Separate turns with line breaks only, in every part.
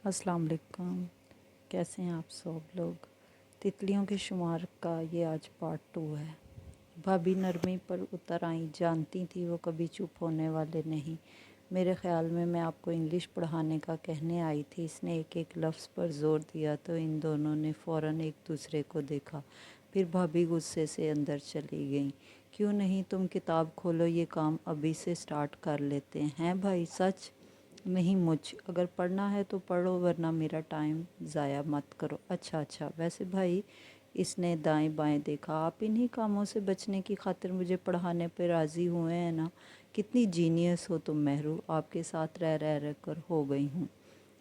अस्सलाम वालेकुम। कैसे हैं आप सब लोग। तितलियों के शुमार का ये आज पार्ट 2 है। भाभी नरमी पर उतर आई, जानती थी वो कभी चुप होने वाले नहीं। मेरे ख़्याल में मैं आपको इंग्लिश पढ़ाने का कहने आई थी। इसने एक एक लफ्ज़ पर ज़ोर दिया तो इन दोनों ने फ़ौरन एक दूसरे को देखा। फिर भाभी गुस्से से अंदर चली गईं। क्यों नहीं, तुम किताब खोलो, ये काम अभी से स्टार्ट कर लेते हैं भाई। सच नहीं मुझ, अगर पढ़ना है तो पढ़ो वरना मेरा टाइम ज़ाया मत करो। अच्छा अच्छा, वैसे भाई, इसने दाएं बाएं देखा, आप इन्हीं कामों से बचने की खातिर मुझे पढ़ाने पे राज़ी हुए हैं ना। कितनी जीनियस हो तुम मेहरू, आपके साथ रह रह रह कर हो गई हूँ।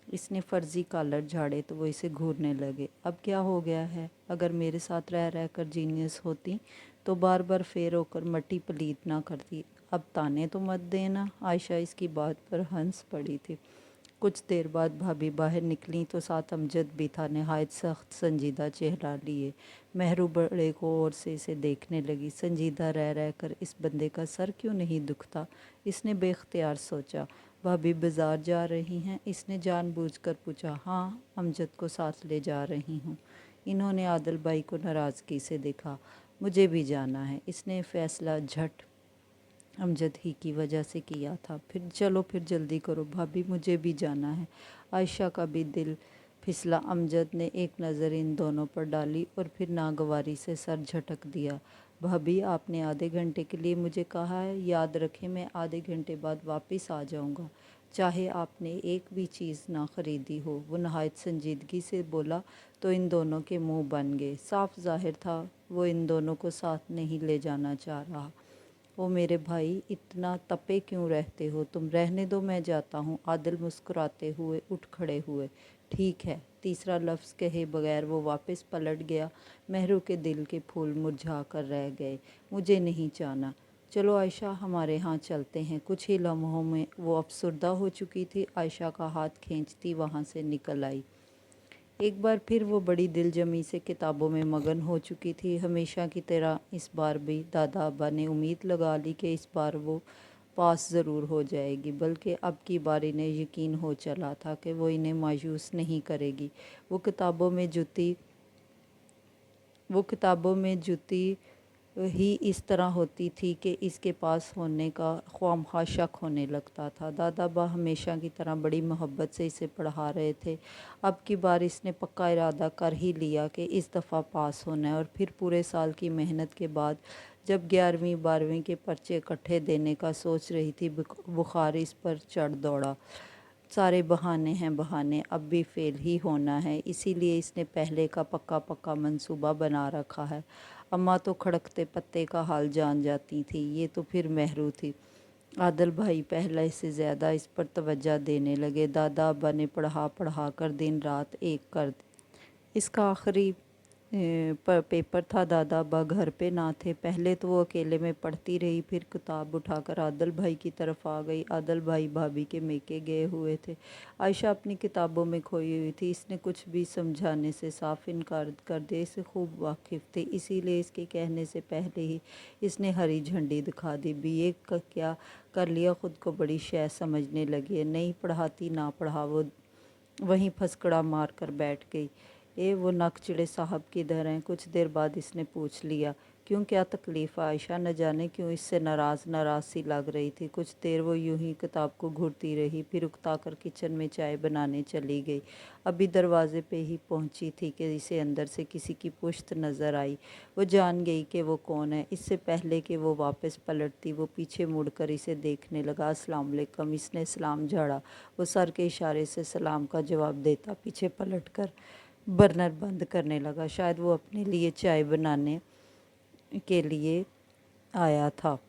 इसने फर्जी कॉलर झाड़े तो वो इसे घूरने लगे। अब क्या हो गया है, अगर मेरे साथ रह रह कर जीनियस होती तो बार बार फेर होकर मट्टी पलीत ना करती। अब ताने तो मत देना। आयशा इसकी बात पर हंस पड़ी थी। कुछ देर बाद भाभी बाहर निकली तो साथ अमजद भी था, नहायत सख्त संजीदा चेहरा लिए। मेहरू बड़े को और से इसे देखने लगी। संजीदा रह रह कर इस बंदे का सर क्यों नहीं दुखता, इसने बेख्तियार सोचा। भाभी बाज़ार जा रही हैं, इसने जानबूझकर पूछा। हाँ, अमजद को साथ ले जा रही हूँ। इन्होंने आदिल भाई को नाराज़गी से देखा। मुझे भी जाना है, इसने फ़ैसला झट अमजद ही की वजह से किया था। फिर चलो, फिर जल्दी करो भाभी, मुझे भी जाना है। आयशा का भी दिल फिसला। अमजद ने एक नज़र इन दोनों पर डाली और फिर नागवारी से सर झटक दिया। भाभी, आपने आधे घंटे के लिए मुझे कहा है, याद रखें मैं आधे घंटे बाद वापस आ जाऊंगा, चाहे आपने एक भी चीज़ ना ख़रीदी हो। वो नहायत संजीदगी से बोला तो इन दोनों के मुंह बन गए। साफ जाहिर था वो इन दोनों को साथ नहीं ले जाना चाह रहा। ओ मेरे भाई, इतना तपे क्यों रहते हो तुम, रहने दो, मैं जाता हूँ। आदिल मुस्कुराते हुए उठ खड़े हुए। ठीक है। तीसरा लफ्ज़ कहे बगैर वो वापस पलट गया। मेहरू के दिल के फूल मुरझा कर रह गए। मुझे नहीं जाना। चलो आयशा, हमारे यहाँ चलते हैं। कुछ ही लम्हों में वो अफसुर्दा हो चुकी थी। आयशा का हाथ खींचती वहाँ से निकल आई। एक बार फिर वो बड़ी दिलजमी से किताबों में मगन हो चुकी थी। हमेशा की तरह इस बार भी दादा अब्बा ने उम्मीद लगा ली कि इस बार वो पास ज़रूर हो जाएगी, बल्कि अब की बार इन्हें यकीन हो चला था कि वो इन्हें मायूस नहीं करेगी। वो किताबों में जुती ही इस तरह होती थी कि इसके पास होने का ख्वामखा शक होने लगता था। दादा बा हमेशा की तरह बड़ी मोहब्बत से इसे पढ़ा रहे थे। अब की बार इसने पक्का इरादा कर ही लिया कि इस दफ़ा पास होना है। और फिर पूरे साल की मेहनत के बाद जब 11वीं 12वीं के पर्चे इकट्ठे देने का सोच रही थी, बुखार इस पर चढ़ दौड़ा। सारे बहाने हैं बहाने, अब भी फेल ही होना है, इसीलिए इसने पहले का पक्का पक्का मंसूबा बना रखा है। अम्मा तो खड़कते पत्ते का हाल जान जाती थी, ये तो फिर मेहरू थी। आदिल भाई पहले से ज़्यादा इस पर तवज्जो देने लगे। दादा अब्बा ने पढ़ा पढ़ा कर दिन रात एक कर इसका आखिरी पेपर था। दादा अब्बा घर पे ना थे। पहले तो वो अकेले में पढ़ती रही, फिर किताब उठाकर आदिल भाई की तरफ आ गई। आदिल भाई भाभी के मेके गए हुए थे। आयशा अपनी किताबों में खोई हुई थी। इसने कुछ भी समझाने से साफ इनकार कर दे, इसे खूब वाकिफ़ थी, इसीलिए इसके कहने से पहले ही इसने हरी झंडी दिखा दी। बीए का क्या कर लिया, ख़ुद को बड़ी शय समझने लगी है। नहीं पढ़ाती ना पढ़ा, वो वहीं फसकड़ा मार कर बैठ गई। वो नकचिड़े साहब किधर हैं। कुछ देर बाद इसने पूछ लिया। क्यों, क्या तकलीफ़? आयशा न जाने क्यों इससे नाराज़ नाराज़ सी लग रही थी। कुछ देर वो यूं ही किताब को घूरती रही, फिर उकता कर किचन में चाय बनाने चली गई। अभी दरवाजे पे ही पहुंची थी कि इसे अंदर से किसी की पुश्त नज़र आई। वो जान गई कि वो कौन है। इससे पहले कि वो वापस पलटती, वो पीछे मुड़कर इसे देखने लगा। अस्सलाम वालेकुम, इसने सलाम झाड़ा। वो सर के इशारे से सलाम का जवाब देता पीछे पलट कर बर्नर बंद करने लगा। शायद वो अपने लिए चाय बनाने के लिए आया था।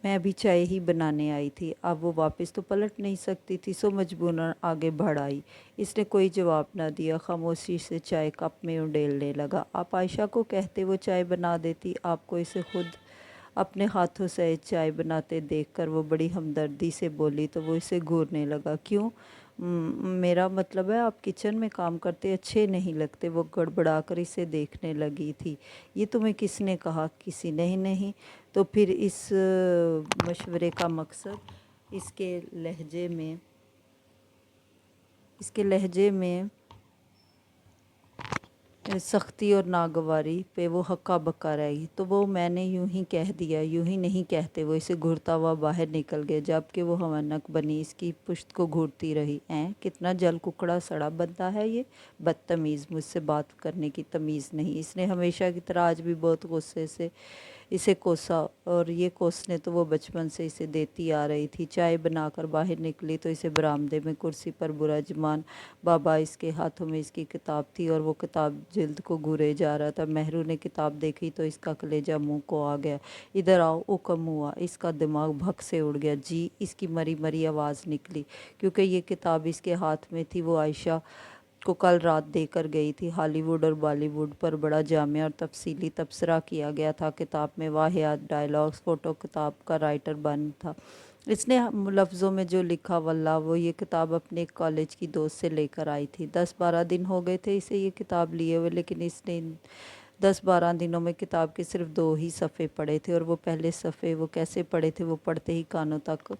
मैं भी चाय ही बनाने आई थी। अब वो वापस तो पलट नहीं सकती थी, सो मजबूरन आगे बढ़ आई। इसने कोई जवाब ना दिया, खामोशी से चाय कप में उंडेलने लगा। आप आयशा को कहते वो चाय बना देती आपको। इसे खुद अपने हाथों से चाय बनाते देखकर वो बड़ी हमदर्दी से बोली तो वो इसे घूरने लगा। क्यों? मेरा मतलब है आप किचन में काम करते अच्छे नहीं लगते। वो गड़बड़ाकर इसे देखने लगी थी। ये तुम्हें किसने कहा? किसी ने ही नहीं। तो फिर इस मशवरे का मकसद? इसके लहजे में اس کے لہجے میں سختی اور ناگواری پہ وہ ہکا بکا رہی، تو وہ میں نے یوں ہی کہہ دیا، یوں ہی نہیں کہتے، وہ اسے گھورتا ہوا باہر نکل گیا، جبکہ وہ ہونک بنی اس کی پشت کو گھورتی رہی۔ کتنا جل ککڑا سڑا بندہ ہے یہ، بدتمیز، مجھ سے بات کرنے کی تمیز نہیں۔ اس نے ہمیشہ کی طرح آج بھی بہت غصے سے اسے کوسا، اور یہ کوسنے تو وہ بچپن سے اسے دیتی آ رہی تھی۔ چائے بنا کر باہر نکلی تو اسے برآمدے میں کرسی پر براجمان بابا، اس کے ہاتھوں میں اس کی کتاب تھی اور وہ کتاب جلد کو گھورے جا رہا تھا۔ مہرو نے کتاب دیکھی تو اس کا کلیجہ منہ کو آ گیا۔ ادھر آؤ، حکم ہوا۔ اس کا دماغ بھگ سے اڑ گیا۔ جی، اس کی مری مری آواز نکلی، کیونکہ یہ کتاب اس کے ہاتھ میں تھی۔ وہ عائشہ کو کل رات دے کر گئی تھی۔ ہالی ووڈ اور بالی ووڈ پر بڑا جامع اور تفصیلی تبصرہ کیا گیا تھا۔ کتاب میں واہیات ڈائیلاگز، فوٹو کتاب کا رائٹر بند تھا۔ اس نے لفظوں میں جو لکھا، واللہ وہ یہ کتاب اپنے ایک کالج کی دوست سے لے کر آئی تھی۔ 10-12 دن ہو گئے تھے اسے یہ کتاب لیے ہوئے، لیکن اس نے 10-12 دنوں میں کتاب کے صرف 2 ہی صفحے پڑھے تھے، اور وہ پہلے صفحے وہ کیسے پڑھے تھے، وہ پڑھتے ہی کانوں تک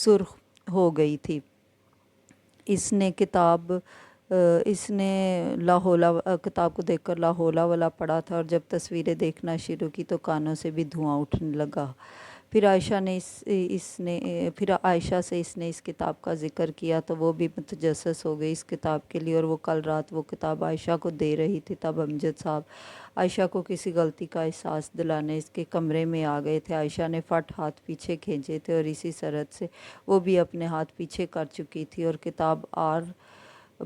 سرخ ہو گئی تھی۔ اس نے کتاب کو دیکھ کر لاہولا ولا پڑھا تھا، اور جب تصویریں دیکھنا شروع کی تو کانوں سے بھی دھواں اٹھنے لگا۔ پھر عائشہ سے اس نے اس کتاب کا ذکر کیا تو وہ بھی متجسس ہو گئی اس کتاب کے لیے، اور وہ کل رات وہ کتاب عائشہ کو دے رہی تھی۔ تب امجد صاحب عائشہ کو کسی غلطی کا احساس دلانے اس کے کمرے میں آ گئے تھے۔ عائشہ نے فٹ ہاتھ پیچھے کھینچے تھے، اور اسی سرحد سے وہ بھی اپنے ہاتھ پیچھے کر چکی تھی، اور کتاب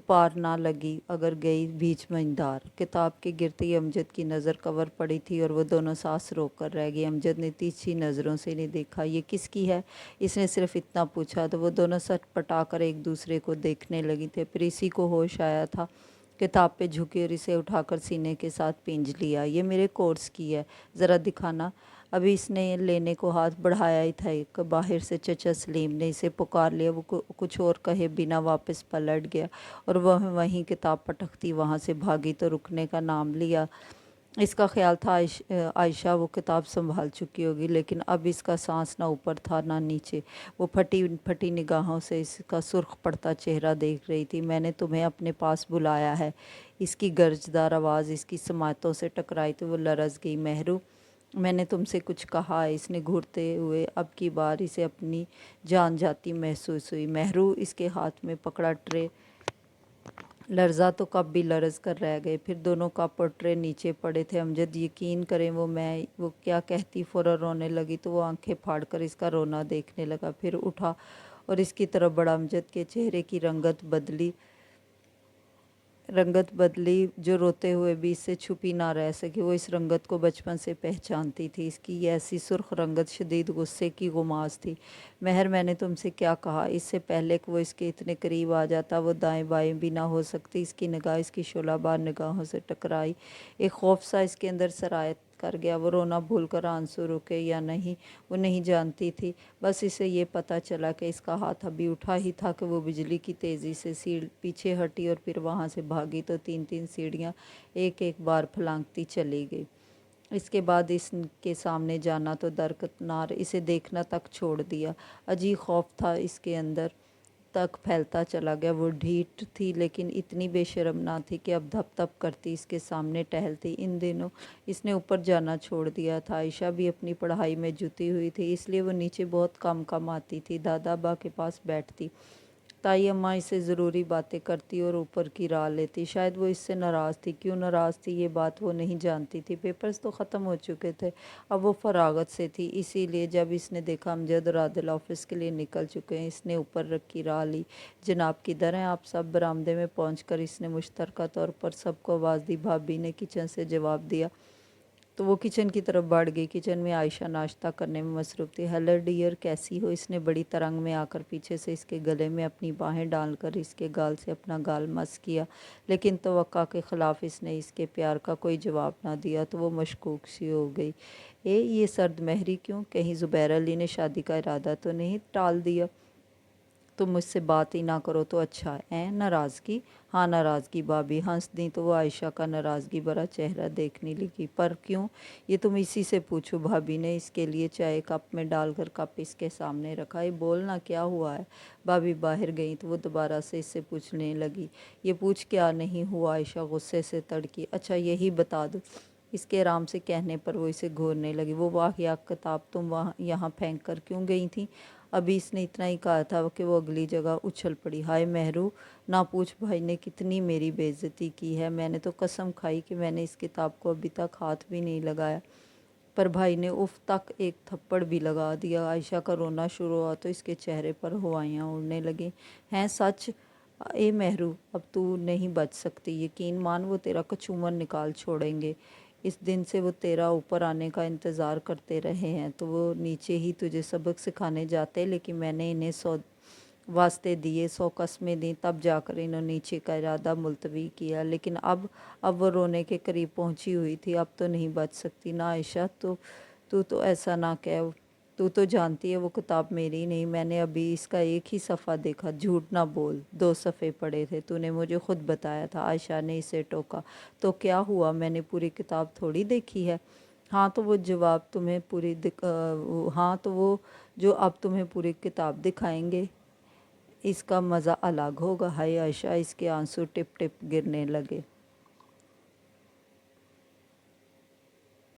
پار نہ لگی اگر گئی بیچ مجدار۔ کتاب کے گرتے ہی امجد کی نظر کور پڑی تھی، اور وہ دونوں سانس روک کر رہ گئی۔ امجد نے تیرچھی نظروں سے انہیں دیکھا۔ یہ کس کی ہے؟ اس نے صرف اتنا پوچھا تو وہ دونوں سٹ پٹا کر ایک دوسرے کو دیکھنے لگی تھے۔ پھر اسی کو ہوش آیا تھا، کتاب پہ جھکی اور اسے اٹھا کر سینے کے ساتھ پینج لیا۔ یہ میرے کورس کی ہے، ذرا دکھانا۔ ابھی اس نے لینے کو ہاتھ بڑھایا ہی تھا کہ باہر سے چچا سلیم نے اسے پکار لیا۔ وہ کچھ اور کہے بنا واپس پلٹ گیا، اور وہ وہیں کتاب پٹکتی وہاں سے بھاگی تو رکنے کا نام لیا۔ اس کا خیال تھا عائشہ وہ کتاب سنبھال چکی ہوگی، لیکن اب اس کا سانس نہ اوپر تھا نہ نیچے۔ وہ پھٹی پھٹی نگاہوں سے اس کا سرخ پڑتا چہرہ دیکھ رہی تھی۔ میں نے تمہیں اپنے پاس بلایا ہے۔ اس کی گرجدار آواز اس کی سماعتوں سے ٹکرائی تو وہ لرز گئی۔ مہرو، میں نے تم سے کچھ کہا ہے، اس نے گھورتے ہوئے اب کی بار اسے اپنی جان جاتی محسوس ہوئی۔ مہرو، اس کے ہاتھ میں پکڑا ٹرے لرزا تو کپ بھی لرز کر رہ گئے۔ پھر دونوں کپ اور ٹرے نیچے پڑے تھے۔ امجد، یقین کریں وہ کیا کہتی فوراً رونے لگی تو وہ آنکھیں پھاڑ کر اس کا رونا دیکھنے لگا، پھر اٹھا اور اس کی طرف بڑھا۔ امجد کے چہرے کی رنگت بدلی جو روتے ہوئے بھی اس سے چھپی نہ رہ سکی۔ وہ اس رنگت کو بچپن سے پہچانتی تھی۔ اس کی یہ ایسی سرخ رنگت شدید غصے کی غماز تھی۔ مہر، میں نے تم سے کیا کہا؟ اس سے پہلے کہ وہ اس کے اتنے قریب آ جاتا وہ دائیں بائیں بھی نہ ہو سکتی۔ اس کی نگاہ اس کی شعلہ بار نگاہوں سے ٹکرائی۔ ایک خوف سا اس کے اندر سرایت کر گیا۔ وہ رونا بھول کر آنسو رکے یا نہیں وہ نہیں جانتی تھی، بس اسے یہ پتہ چلا کہ اس کا ہاتھ ابھی اٹھا ہی تھا کہ وہ بجلی کی تیزی سے پیچھے ہٹی اور پھر وہاں سے بھاگی تو 3 سیڑھیاں ایک ایک بار پھلانگتی چلی گئی۔ اس کے بعد اس کے سامنے جانا تو درکنار اسے دیکھنا تک چھوڑ دیا۔ عجیب خوف تھا اس کے اندر تک پھیلتا چلا گیا۔ وہ ڈھیٹ تھی لیکن اتنی بے شرم نہ تھی کہ اب دھپ دھپ کرتی اس کے سامنے ٹہلتی۔ ان دنوں اس نے اوپر جانا چھوڑ دیا تھا۔ عائشہ بھی اپنی پڑھائی میں جٹی ہوئی تھی، اس لیے وہ نیچے بہت کم آتی تھی۔ دادا با کے پاس بیٹھتی، تائی اماں اس سے ضروری باتیں کرتی اور اوپر کی راہ لیتی۔ شاید وہ اس سے ناراض تھی، کیوں ناراض تھی یہ بات وہ نہیں جانتی تھی۔ پیپرز تو ختم ہو چکے تھے، اب وہ فراغت سے تھی، اسی لیے جب اس نے دیکھا امجد اور عادل آفس کے لیے نکل چکے ہیں، اس نے اوپر کی راہ لی۔ جناب کدھر ہیں آپ سب؟ برآمدے میں پہنچ کر اس نے مشترکہ طور پر سب کو آواز دی۔ بھابی نے کچن سے جواب دیا تو وہ کچن کی طرف بڑھ گئی۔ کچن میں عائشہ ناشتہ کرنے میں مصروف تھی۔ ہیلو ڈیئر، کیسی ہو؟ اس نے بڑی ترنگ میں آ کر پیچھے سے اس کے گلے میں اپنی باہیں ڈال کر اس کے گال سے اپنا گال مس کیا، لیکن توقع کے خلاف اس نے اس کے پیار کا کوئی جواب نہ دیا تو وہ مشکوک سی ہو گئی۔ یہ سرد مہری کیوں؟ کہیں زبیر علی نے شادی کا ارادہ تو نہیں ٹال دیا؟ तुम मुझसे बात ही ना करो तो अच्छा है। नाराज़गी? हाँ नाराज़गी। भाभी हंस दी तो वो आयशा का नाराज़गी भरा चेहरा देखने लगी। पर क्यों? ये तुम इसी से पूछो। भाभी ने इसके लिए चाय कप में डालकर कप इसके सामने रखा। ये बोलना क्या हुआ है? भाभी बाहर गई तो वो दोबारा से इससे पूछने लगी। ये पूछ क्या नहीं हुआ? आयशा गुस्से से तड़की। अच्छा यही बता दो। इसके आराम से कहने पर वो इसे घूरने लगी। वो वाहिया किताब तुम वहाँ यहाँ फेंक कर क्यों गई थी? अभी इसने इतना ही कहा था कि वो अगली जगह उछल पड़ी। हाय मेहरू, ना पूछ भाई ने कितनी मेरी बेइज्जती की है। मैंने तो कसम खाई कि मैंने इस किताब को अभी तक हाथ भी नहीं लगाया, पर भाई ने उफ तक एक थप्पड़ भी लगा दिया। आयशा का रोना शुरू हुआ तो इसके चेहरे पर हवाइयाँ उड़ने लगीं। हैं सच? ए मेहरू, अब तू नहीं बच सकती। यकीन मान वो तेरा कचूमर निकाल छोड़ेंगे। इस दिन से वो तेरा ऊपर आने का इंतज़ार करते रहे हैं तो वो नीचे ही तुझे सबक सिखाने जाते, लेकिन मैंने इन्हें 100 वास्ते दिए, 100 कस्में दी, तब जाकर इन्होंने नीचे का इरादा मुलतवी किया। लेकिन अब वो रोने के करीब पहुंची हुई थी। अब तो नहीं बच सकती ना आयशा। तू तो ऐसा ना कह। तू तो जानती है वो किताब मेरी नहीं। मैंने अभी इसका एक ही सफ़ा देखा। झूठ ना बोल, 2 सफ़े पढ़े थे। तूने मुझे खुद बताया था। आयशा ने इसे टोका। तो क्या हुआ? मैंने पूरी किताब थोड़ी देखी है। हाँ तो वो जवाब तुम्हें हाँ तो वो जो अब तुम्हें पूरी किताब दिखाएंगे, इसका मज़ा अलग होगा। हाय आयशा, इसके आंसू टिप टिप गिरने लगे।